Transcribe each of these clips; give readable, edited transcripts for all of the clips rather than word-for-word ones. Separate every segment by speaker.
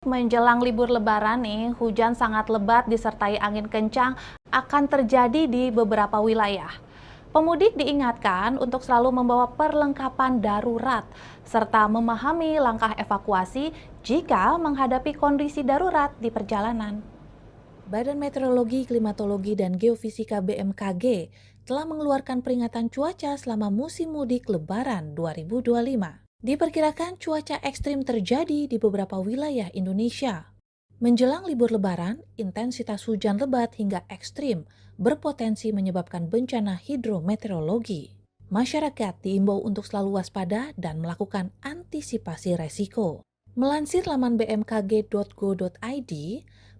Speaker 1: menjelang libur Lebaran nih, hujan sangat lebat disertai angin kencang akan terjadi di beberapa wilayah. Pemudik diingatkan untuk selalu membawa perlengkapan darurat serta memahami langkah evakuasi jika menghadapi kondisi darurat di perjalanan. Badan Meteorologi, Klimatologi, dan Geofisika BMKG telah mengeluarkan peringatan cuaca selama musim mudik Lebaran 2025. Diperkirakan cuaca ekstrim terjadi di beberapa wilayah Indonesia. Menjelang libur Lebaran, intensitas hujan lebat hingga ekstrim berpotensi menyebabkan bencana hidrometeorologi. Masyarakat diimbau untuk selalu waspada dan melakukan antisipasi resiko. Melansir laman bmkg.go.id,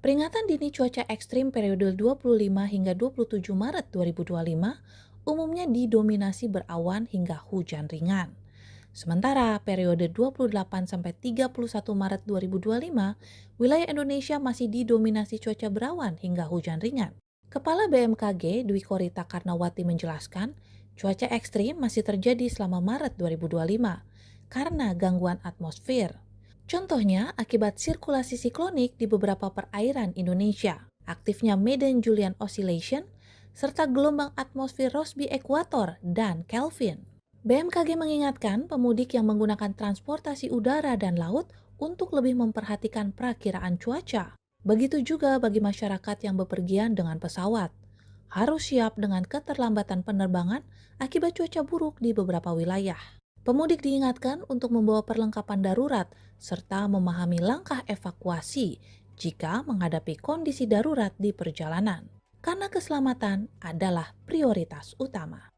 Speaker 1: peringatan dini cuaca ekstrim periode 25 hingga 27 Maret 2025 umumnya didominasi berawan hingga hujan ringan. Sementara periode 28 sampai 31 Maret 2025, wilayah Indonesia masih didominasi cuaca berawan hingga hujan ringan. Kepala BMKG Dwi Korita Karnawati menjelaskan, cuaca ekstrim masih terjadi selama Maret 2025 karena gangguan atmosfer. Contohnya akibat sirkulasi siklonik di beberapa perairan Indonesia, aktifnya Madden-Julian Oscillation, serta gelombang atmosfer Rossby Ekuator dan Kelvin. BMKG mengingatkan pemudik yang menggunakan transportasi udara dan laut untuk lebih memperhatikan prakiraan cuaca. Begitu juga bagi masyarakat yang bepergian dengan pesawat. Harus siap dengan keterlambatan penerbangan akibat cuaca buruk di beberapa wilayah. Pemudik diingatkan untuk membawa perlengkapan darurat serta memahami langkah evakuasi jika menghadapi kondisi darurat di perjalanan. Karena keselamatan adalah prioritas utama.